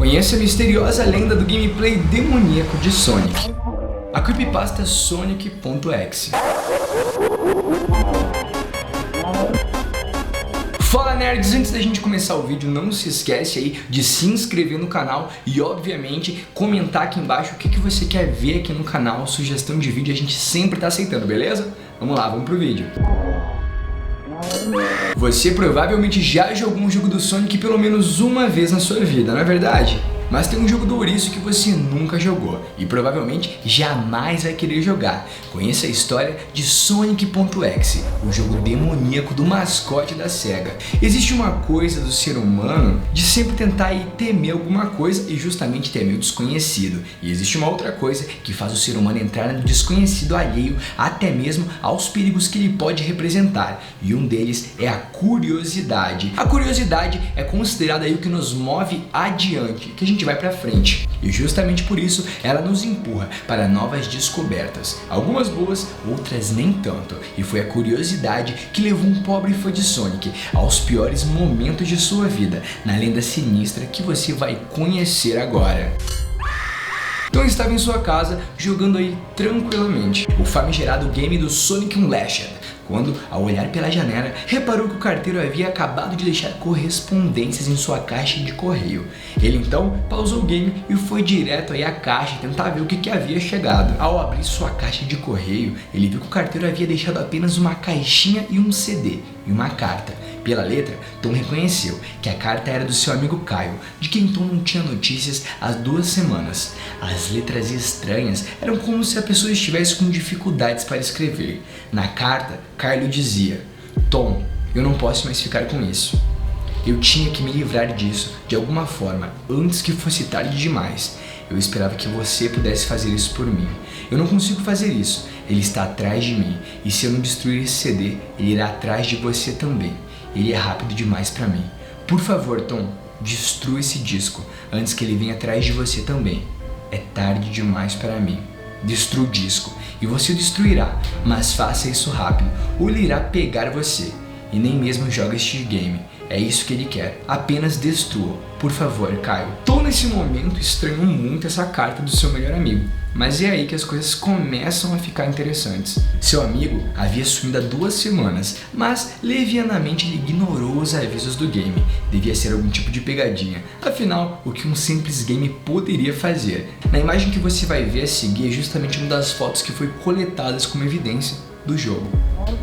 Conheça a misteriosa lenda do gameplay demoníaco de Sonic, a creepypasta Sonic.exe. Fala nerds, antes da gente começar o vídeo, não se esquece aí de se inscrever no canal e obviamente comentar aqui embaixo o que você quer ver aqui no canal, sugestão de vídeo a gente sempre tá aceitando, beleza? Vamos lá, vamos pro vídeo. Você provavelmente já jogou um jogo do Sonic pelo menos uma vez na sua vida, não é verdade? Mas tem um jogo do ouriço que você nunca jogou e provavelmente jamais vai querer jogar. Conheça a história de Sonic.exe, o jogo demoníaco do mascote da SEGA. Existe uma coisa do ser humano de sempre tentar temer alguma coisa e justamente temer o desconhecido. E existe uma outra coisa que faz o ser humano entrar no desconhecido alheio até mesmo aos perigos que ele pode representar. E um deles é a curiosidade. A curiosidade é considerada aí o que nos move adiante, que a gente vai pra frente. E justamente por isso ela nos empurra para novas descobertas. Algumas boas, outras nem tanto. E foi a curiosidade que levou um pobre fã de Sonic aos piores momentos de sua vida, na lenda sinistra que você vai conhecer agora. Então estava em sua casa, jogando aí tranquilamente o famigerado game do Sonic Unleashed, quando, ao olhar pela janela, reparou que o carteiro havia acabado de deixar correspondências em sua caixa de correio. Ele então pausou o game e foi direto aí à caixa tentar ver o que havia chegado. Ao abrir sua caixa de correio, ele viu que o carteiro havia deixado apenas uma caixinha e um CD e uma carta. Pela letra, Tom reconheceu que a carta era do seu amigo Caio, de quem Tom não tinha notícias há 2 semanas. As letras estranhas eram como se a pessoa estivesse com dificuldades para escrever. Na carta, Caio dizia: Tom, eu não posso mais ficar com isso. Eu tinha que me livrar disso de alguma forma antes que fosse tarde demais. Eu esperava que você pudesse fazer isso por mim. Eu não consigo fazer isso. Ele está atrás de mim. E se eu não destruir esse CD, ele irá atrás de você também. Ele é rápido demais para mim. Por favor, Tom, destrua esse disco antes que ele venha atrás de você também. É tarde demais para mim. Destrua o disco e você o destruirá, mas faça isso rápido ou ele irá pegar você. E nem mesmo joga este game. É isso que ele quer. Apenas destrua. Por favor, Caio. Tom nesse momento estranhou muito essa carta do seu melhor amigo. Mas é aí que as coisas começam a ficar interessantes. Seu amigo havia sumido há 2 semanas, mas levianamente ele ignorou os avisos do game. Devia ser algum tipo de pegadinha. Afinal, o que um simples game poderia fazer? Na imagem que você vai ver a seguir é justamente uma das fotos que foi coletadas como evidência do jogo.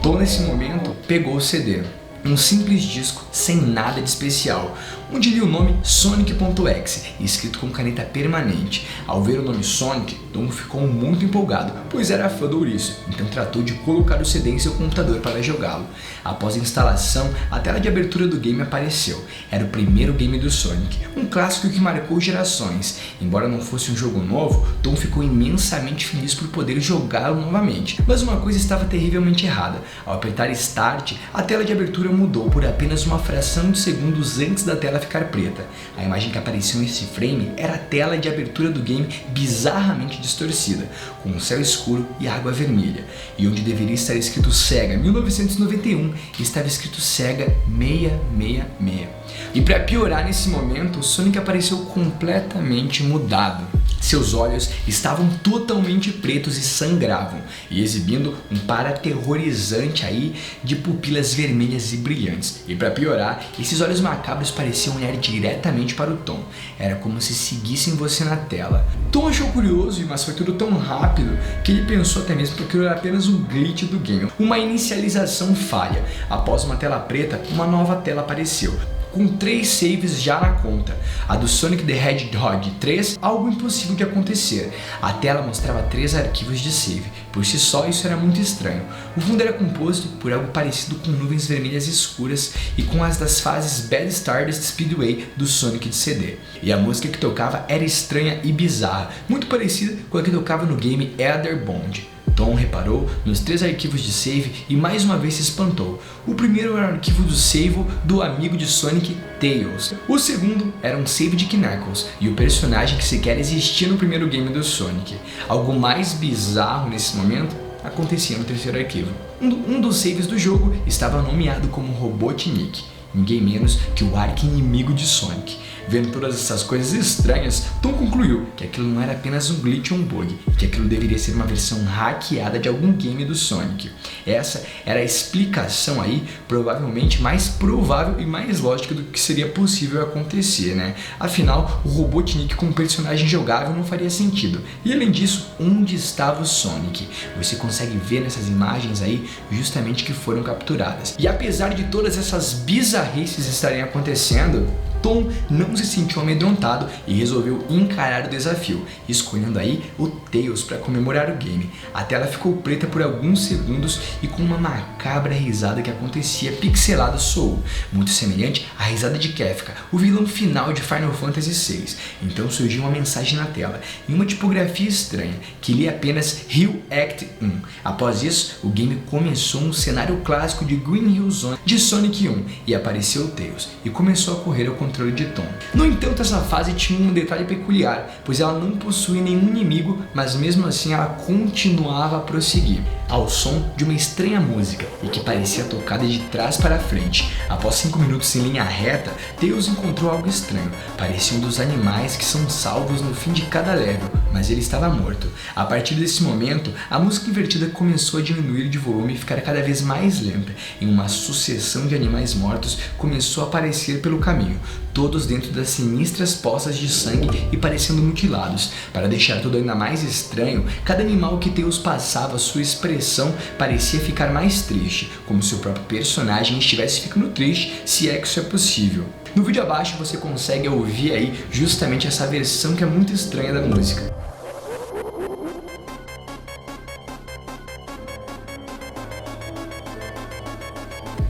Tom nesse momento pegou o CD. Um simples disco sem nada de especial, onde lia o nome Sonic.exe, escrito com caneta permanente. Ao ver o nome Sonic, Tom ficou muito empolgado, pois era fã do ouriço, então tratou de colocar o CD em seu computador para jogá-lo. Após a instalação, a tela de abertura do game apareceu. Era o primeiro game do Sonic, um clássico que marcou gerações. Embora não fosse um jogo novo, Tom ficou imensamente feliz por poder jogá-lo novamente. Mas uma coisa estava terrivelmente errada. Ao apertar Start, a tela de abertura mudou por apenas uma fração de segundos antes da tela ficar preta. A imagem que apareceu nesse frame era a tela de abertura do game bizarramente distorcida, com um céu escuro e água vermelha. E onde deveria estar escrito SEGA 1991, estava escrito SEGA 666. E para piorar nesse momento, o Sonic apareceu completamente mudado. Seus olhos estavam totalmente pretos e sangravam, e exibindo um par aterrorizante aí de pupilas vermelhas e brilhantes. E para piorar, esses olhos macabros pareciam olhar diretamente para o Tom. Era como se seguissem você na tela. Tom achou curioso, mas foi tudo tão rápido que ele pensou até mesmo que aquilo era apenas um glitch do game, uma inicialização falha. Após uma tela preta, uma nova tela apareceu, com 3 saves já na conta. A do Sonic the Hedgehog 3, algo impossível de acontecer. A tela mostrava 3 arquivos de save. Por si só, isso era muito estranho. O fundo era composto por algo parecido com nuvens vermelhas escuras e com as das fases Bad Stardust Speedway do Sonic de CD. E a música que tocava era estranha e bizarra, muito parecida com a que tocava no game Ether Bond. Tom reparou nos 3 arquivos de save e mais uma vez se espantou. O primeiro era o arquivo do save do amigo de Sonic, Tails. O segundo era um save de Knuckles e o personagem que sequer existia no primeiro game do Sonic. Algo mais bizarro nesse momento acontecia no terceiro arquivo. Um dos saves do jogo estava nomeado como Robotnik, ninguém menos que o arqui-inimigo de Sonic. Vendo todas essas coisas estranhas, Tom concluiu que aquilo não era apenas um glitch ou um bug, e que aquilo deveria ser uma versão hackeada de algum game do Sonic. Essa era a explicação aí, provavelmente mais provável e mais lógica do que seria possível acontecer, né? Afinal, o Robotnik como personagem jogável não faria sentido. E além disso, onde estava o Sonic? Você consegue ver nessas imagens aí justamente que foram capturadas. E apesar de todas essas bizarrices estarem acontecendo, Tom não se sentiu amedrontado e resolveu encarar o desafio, escolhendo aí o Tails para comemorar o game. A tela ficou preta por alguns segundos e com uma macabra risada que acontecia pixelada soou, muito semelhante à risada de Kefka, o vilão final de Final Fantasy VI. Então surgiu uma mensagem na tela, em uma tipografia estranha, que lia apenas Hill Act 1. Após isso, o game começou um cenário clássico de Green Hill Zone de Sonic 1 e apareceu o Tails, e começou a correr ao controle de Tom. No entanto, essa fase tinha um detalhe peculiar, pois ela não possuía nenhum inimigo, mas mesmo assim ela continuava a prosseguir, ao som de uma estranha música, e que parecia tocada de trás para frente. Após 5 minutos em linha reta, Tails encontrou algo estranho. Parecia um dos animais que são salvos no fim de cada level, mas ele estava morto. A partir desse momento, a música invertida começou a diminuir de volume e ficar cada vez mais lenta, e uma sucessão de animais mortos começou a aparecer pelo caminho, todos dentro das sinistras poças de sangue e parecendo mutilados. Para deixar tudo ainda mais estranho, cada animal que Tails passava, sua expressão parecia ficar mais triste, como se o próprio personagem estivesse ficando triste, se é que isso é possível. No vídeo abaixo você consegue ouvir aí justamente essa versão que é muito estranha da música.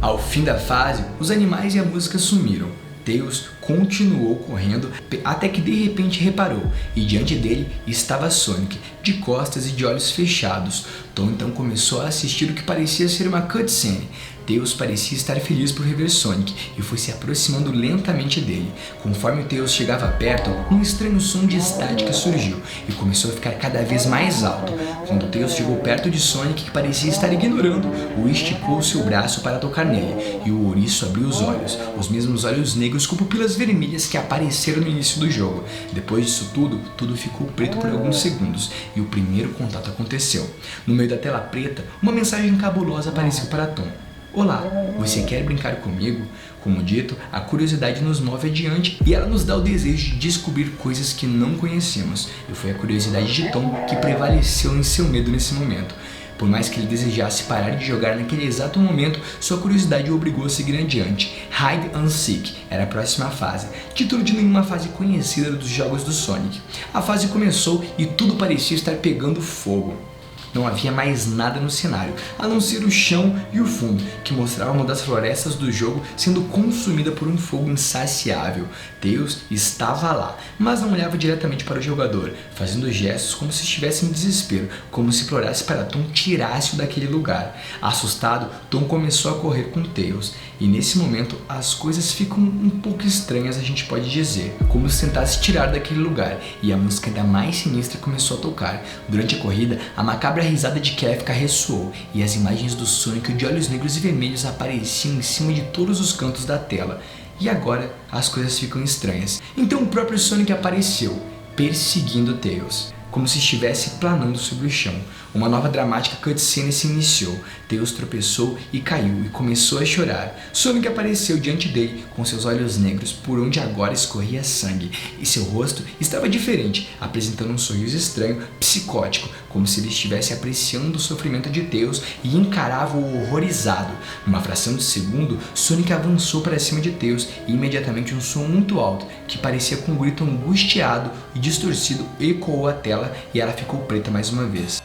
Ao fim da fase, os animais e a música sumiram. Tails continuou correndo até que de repente reparou, e diante dele estava Sonic, de costas e de olhos fechados. Tom então começou a assistir o que parecia ser uma cutscene. Tails parecia estar feliz por rever Sonic e foi se aproximando lentamente dele. Conforme Tails chegava perto, um estranho som de estática surgiu e começou a ficar cada vez mais alto. Quando Tails chegou perto de Sonic, que parecia estar ignorando, o esticou seu braço para tocar nele, e o ouriço abriu os olhos, os mesmos olhos negros com pupilas vermelhas que apareceram no início do jogo. Depois disso tudo ficou preto por alguns segundos e o primeiro contato aconteceu. No meio da tela preta, uma mensagem cabulosa apareceu para Tom. Olá, você quer brincar comigo? Como dito, a curiosidade nos move adiante e ela nos dá o desejo de descobrir coisas que não conhecemos. E foi a curiosidade de Tom que prevaleceu em seu medo nesse momento. Por mais que ele desejasse parar de jogar naquele exato momento, sua curiosidade o obrigou a seguir adiante. Hide and Seek era a próxima fase, título de nenhuma fase conhecida dos jogos do Sonic. A fase começou e tudo parecia estar pegando fogo. Não havia mais nada no cenário, a não ser o chão e o fundo, que mostravam uma das florestas do jogo sendo consumida por um fogo insaciável. Tails estava lá, mas não olhava diretamente para o jogador, fazendo gestos como se estivesse em desespero, como se implorasse para Tom tirasse-o daquele lugar. Assustado, Tom começou a correr com Tails, e nesse momento as coisas ficam um pouco estranhas, a gente pode dizer, como se tentasse tirar daquele lugar, e a música ainda mais sinistra começou a tocar. Durante a corrida, a macabra risada de Kefka ressoou, e as imagens do Sonic de olhos negros e vermelhos apareciam em cima de todos os cantos da tela. E agora as coisas ficam estranhas. Então o próprio Sonic apareceu, perseguindo Tails, como se estivesse planando sobre o chão. Uma nova dramática cutscene se iniciou. Tails tropeçou e caiu e começou a chorar. Sonic apareceu diante dele com seus olhos negros, por onde agora escorria sangue, e seu rosto estava diferente, apresentando um sorriso estranho, psicótico, como se ele estivesse apreciando o sofrimento de Tails e encarava-o horrorizado. Numa fração de segundo, Sonic avançou para cima de Tails e imediatamente um som muito alto, que parecia com um grito angustiado e distorcido, ecoou a tela e ela ficou preta mais uma vez.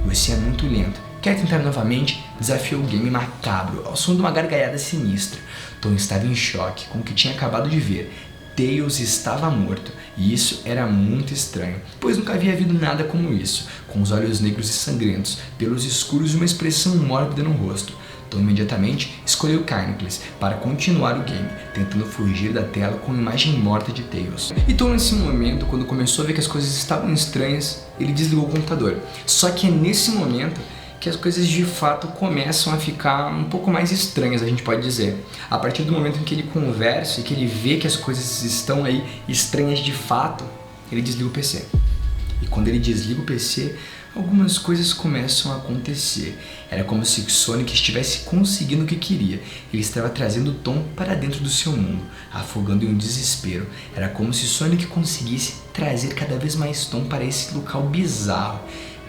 Você é muito lento. Quer tentar novamente? Desafiou o game macabro, ao som de uma gargalhada sinistra. Tom estava em choque com o que tinha acabado de ver. Tails estava morto, e isso era muito estranho, pois nunca havia havido nada como isso, com os olhos negros e sangrentos, pelos escuros e uma expressão mórbida no rosto. Tom imediatamente escolheu Carnicles para continuar o game, tentando fugir da tela com a imagem morta de Tails. E Tom, nesse momento, quando começou a ver que as coisas estavam estranhas, ele desligou o computador. Só que é nesse momento que as coisas de fato começam a ficar um pouco mais estranhas, a gente pode dizer. A partir do momento em que ele conversa e que ele vê que as coisas estão aí estranhas de fato, ele desliga o PC. E quando ele desliga o PC, algumas coisas começam a acontecer. Era como se Sonic estivesse conseguindo o que queria. Ele estava trazendo Tom para dentro do seu mundo, afogando em um desespero. Era como se Sonic conseguisse trazer cada vez mais Tom para esse local bizarro.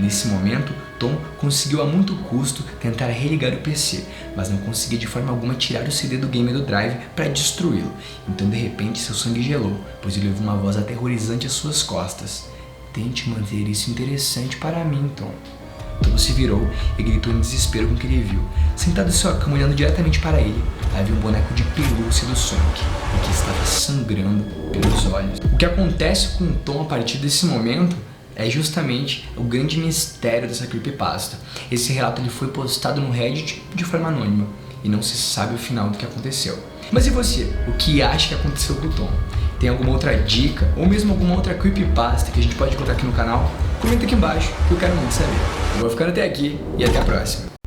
Nesse momento, Tom conseguiu a muito custo tentar religar o PC, mas não conseguia de forma alguma tirar o CD do game do Drive para destruí-lo. Então de repente seu sangue gelou, pois ele ouviu uma voz aterrorizante às suas costas. Tente manter isso interessante para mim, Tom. Tom se virou e gritou em desespero com o que ele viu. Sentado em sua cama olhando diretamente para ele, havia um boneco de pelúcia do Sonic, e que estava sangrando pelos olhos. O que acontece com Tom a partir desse momento é justamente o grande mistério dessa creepypasta. Esse relato ele foi postado no Reddit de forma anônima e não se sabe o final do que aconteceu. Mas e você? O que acha que aconteceu com o Tom? Tem alguma outra dica ou mesmo alguma outra creepypasta que a gente pode contar aqui no canal? Comenta aqui embaixo que eu quero muito saber. Eu vou ficando até aqui e até a próxima.